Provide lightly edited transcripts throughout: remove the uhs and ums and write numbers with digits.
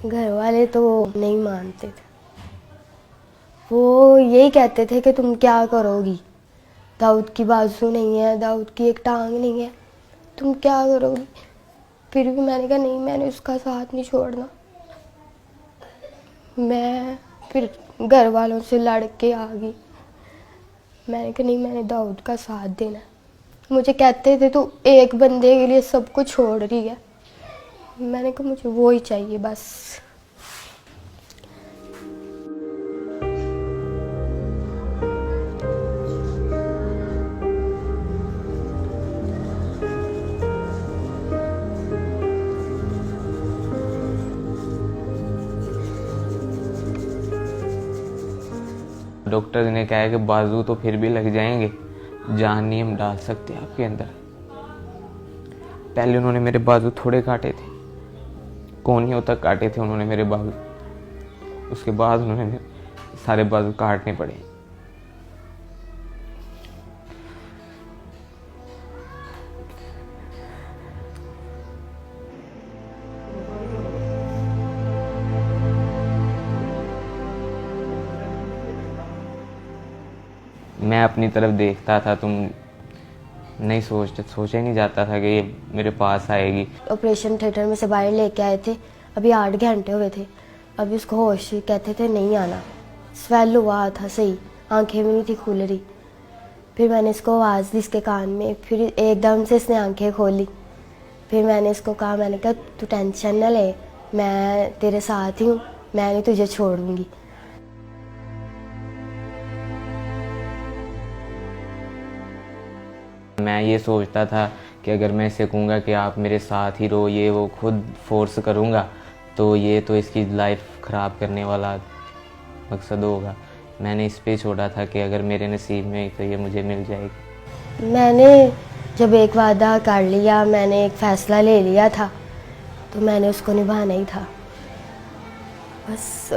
घर वाले तो नहीं मानते थे। वो यही कहते थे कि तुम क्या करोगी, दाऊद की बाजू नहीं है, दाऊद की एक टांग नहीं है, तुम क्या करोगी। फिर भी मैंने कहा नहीं, मैंने उसका साथ नहीं छोड़ना। मैं फिर घर वालों से लड़ के आ गई। मैंने कहा नहीं, मैंने दाऊद का साथ देना है। मुझे कहते थे तू एक बंदे के लिए सब कुछ छोड़ रही है। मैंने कहा मुझे वो ही चाहिए बस। डॉक्टर ने कहा है कि बाजू तो फिर भी लग जाएंगे, जान नहीं हम डाल सकते आपके अंदर। पहले उन्होंने मेरे बाजू थोड़े काटे थे, कोहनियों तक काटे थे उन्होंने मेरे बाजू। उसके बाद उन्होंने सारे बाजू काटने पड़े। मैं अपनी तरफ देखता था, तुम नहीं सोचा ही नहीं जाता था कि ये मेरे पास आएगी। ऑपरेशन थिएटर में से बाहर लेके आए थे, अभी 8 घंटे हुए थे। अभी उसको होश, कहते थे नहीं आना। स्वेल हुआ था सही, आंखें भी नहीं थी खुल रही। फिर मैंने इसको आवाज़ दी इसके कान में, फिर एकदम से इसने आंखें खोली। फिर मैंने इसको कहा, मैंने कहा तू टेंशन न ले, मैं तेरे साथ ही हूँ, मैं नहीं तुझे छोड़ूंगी। मैं ये सोचता था कि अगर मैं इसे कहूँगा कि आप मेरे साथ ही रहो, ये वो खुद फोर्स करूँगा तो ये तो इसकी लाइफ ख़राब करने वाला मकसद होगा। मैंने इस पे छोड़ा था कि अगर मेरे नसीब में तो ये मुझे मिल जाएगी। मैंने जब एक वादा कर लिया, मैंने एक फ़ैसला ले लिया था, तो मैंने उसको निभाना ही था। बस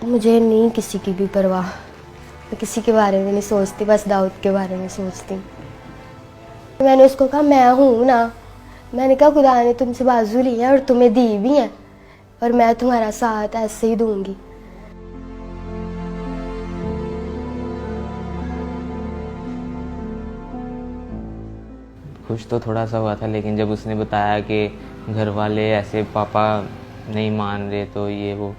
मुझे नहीं किसी की भी परवाह, मैं किसी के बारे में नहीं सोचती, बस दाऊद के बारे में सोचती हूँ। मैंने उसको कहा मैं हूँ ना, मैंने कहा खुदा ने तुमसे बाजू ली है और तुम्हें दी भी है, और मैं तुम्हारा साथ ऐसे ही दूंगी। खुश तो थोड़ा सा हुआ था, लेकिन जब उसने बताया कि घर वाले ऐसे पापा नहीं मान रहे तो ये वो,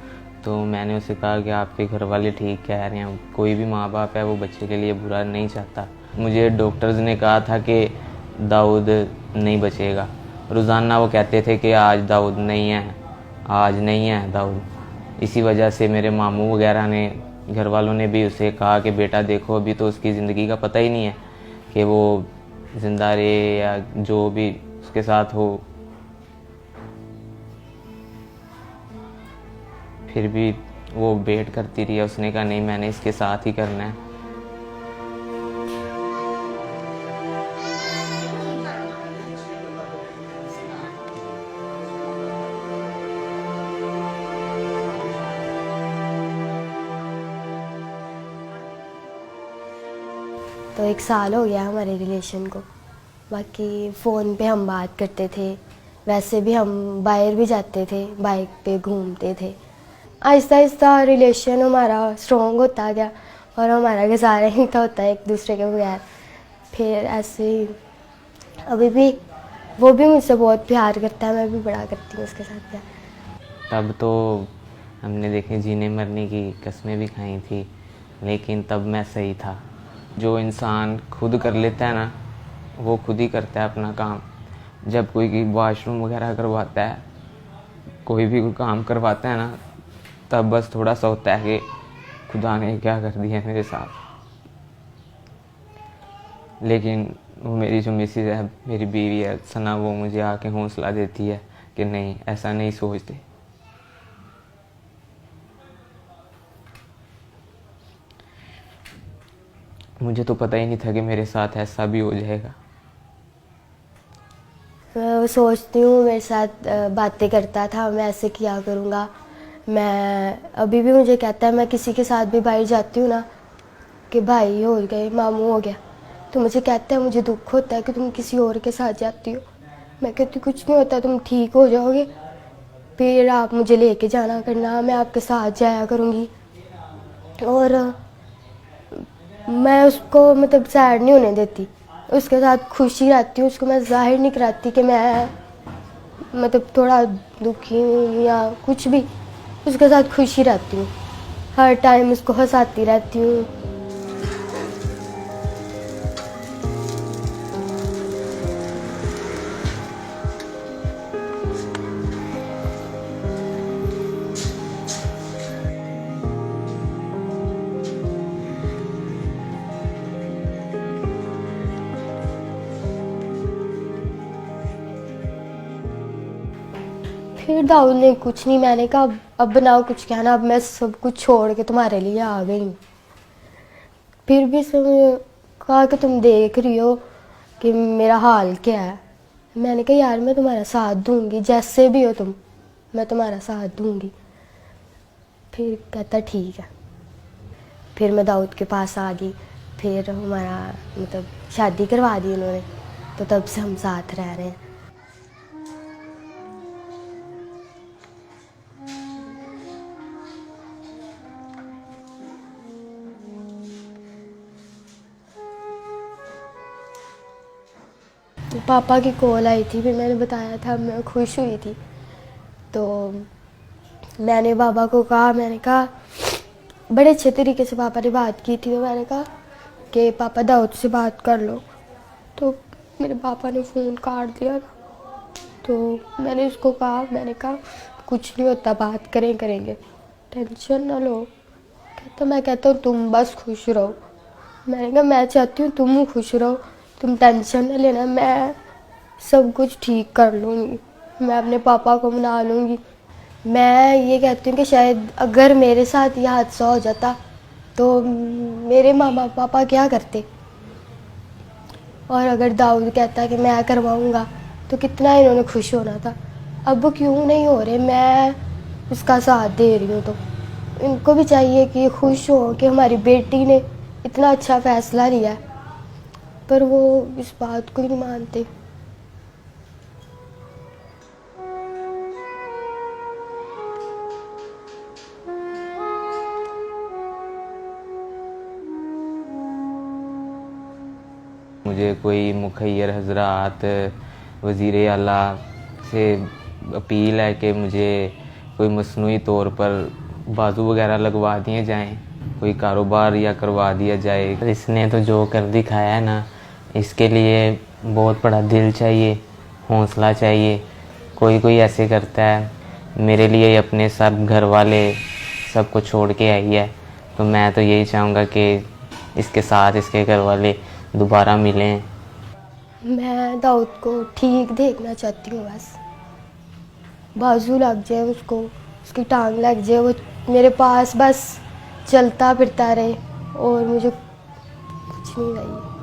तो मैंने उसे कहा कि आपके घर वाले ठीक कह रहे हैं, कोई भी माँ बाप है वो बच्चे के लिए बुरा नहीं चाहता। मुझे डॉक्टर्स ने कहा था कि दाऊद नहीं बचेगा। रोज़ाना वो कहते थे कि आज दाऊद नहीं है, आज नहीं है दाऊद। इसी वजह से मेरे मामू वगैरह ने, घर वालों ने भी उसे कहा कि बेटा देखो अभी तो उसकी ज़िंदगी का पता ही नहीं है कि वो जिंदा रहे या जो भी उसके साथ हो। फिर भी वो वेट करती रही। उसने कहा नहीं, मैंने इसके साथ ही करना है। तो 1 साल हो गया हमारे रिलेशन को। बाकी फ़ोन पे हम बात करते थे, वैसे भी हम बाहर भी जाते थे, बाइक पे घूमते थे। आहिस्ता आहिस्ता रिलेशन हमारा स्ट्रॉन्ग होता गया और हमारा गुजारा ही था होता है एक दूसरे के बगैर। फिर ऐसे ही अभी भी वो भी मुझसे बहुत प्यार करता है, मैं भी बड़ा करती हूँ उसके साथ प्यार। तब तो हमने देखे जीने मरने की कस्में भी खाई थी, लेकिन तब मैं सही था। जो इंसान खुद कर लेता है ना, वो खुद ही करता है अपना काम। जब कोई वॉशरूम वगैरह करवाता है, कोई भी कोई काम करवाता है ना, तब बस थोड़ा सा होता है कि खुदा ने क्या कर दिया मेरे साथ। लेकिन वो मेरी जो मिसेज है, मेरी बीवी है सना, वो मुझे आके हौसला देती है कि नहीं, ऐसा नहीं सोचते। मुझे तो पता ही नहीं था कि मेरे साथ ऐसा भी हो जाएगा। मैं सोचती हूँ मेरे साथ बातें करता था, मैं ऐसे किया करूँगा। मैं अभी भी मुझे कहता है, मैं किसी के साथ भी बाहर जाती हूँ ना कि भाई हो गए, मामू हो गया, तो मुझे कहता है मुझे दुख होता है कि तुम किसी और के साथ जाती हो। मैं कहती कुछ नहीं होता, तुम ठीक हो जाओगे। फिर आप मुझे लेके जाना करना, मैं आपके साथ जाया करूँगी। और मैं उसको मतलब सैड नहीं होने देती, उसके साथ खुशी रहती हूँ। उसको मैं जाहिर नहीं कराती कि मैं मतलब थोड़ा दुखी हूँ या कुछ भी, उसके साथ खुशी रहती हूँ, हर टाइम उसको हंसाती रहती हूँ। फिर दाऊद ने कुछ नहीं, मैंने कहा अब बनाओ कुछ कहना, अब मैं सब कुछ छोड़ के तुम्हारे लिए आ गई हूँ। फिर भी उसने कहा कि तुम देख रही हो कि मेरा हाल क्या है। मैंने कहा यार मैं तुम्हारा साथ दूंगी, जैसे भी हो तुम, मैं तुम्हारा साथ दूंगी। फिर कहता ठीक है। फिर मैं दाऊद के पास आ गई, फिर हमारा मतलब शादी करवा दी उन्होंने, तो तब से हम साथ रह रहे हैं। पापा की कॉल आई थी, फिर मैंने बताया था मैं खुश हुई थी। तो मैंने पापा को कहा, मैंने कहा बड़े अच्छे तरीके से पापा ने बात की थी, तो मैंने कहा कि पापा दाऊद से बात कर लो। तो मेरे पापा ने फ़ोन काट दिया था। तो मैंने उसको कहा, मैंने कहा कुछ नहीं होता, बात करेंगे, टेंशन ना लो। कहता मैं कहता हूँ तुम बस खुश रहो। मैंने कहा मैं चाहती हूँ तुम खुश रहो, तुम टेंशन ना लेना, मैं सब कुछ ठीक कर लूँगी, मैं अपने पापा को मना लूँगी। मैं ये कहती हूँ कि शायद अगर मेरे साथ ये हादसा हो जाता तो मेरे मामा पापा क्या करते, और अगर दाऊद कहता कि मैं करवाऊँगा तो कितना इन्होंने खुश होना था। अब वो क्यों नहीं हो रहे, मैं उसका साथ दे रही हूँ। तो इनको भी चाहिए कि खुश हो कि हमारी बेटी ने इतना अच्छा फ़ैसला लिया है, पर वो इस बात को ही नहीं मानते। मुझे कोई मुखैर हजरात वज़ीर आला से अपील है कि मुझे कोई मसनूई तौर पर बाजू वगैरह लगवा दिए जाएं, कोई कारोबार या करवा दिया जाए। इसने तो जो कर दिखाया है ना, इसके लिए बहुत बड़ा दिल चाहिए, हौसला चाहिए। कोई कोई ऐसे करता है, मेरे लिए अपने सब घर वाले सब कुछ छोड़ के आई है, तो मैं तो यही चाहूँगा कि इसके साथ इसके घर वाले दोबारा मिलें। मैं दाऊद को ठीक देखना चाहती हूँ, बस बाजू लग जाए उसको, उसकी टांग लग जाए, वो मेरे पास बस चलता फिरता रहे, और मुझे कुछ नहीं चाहिए।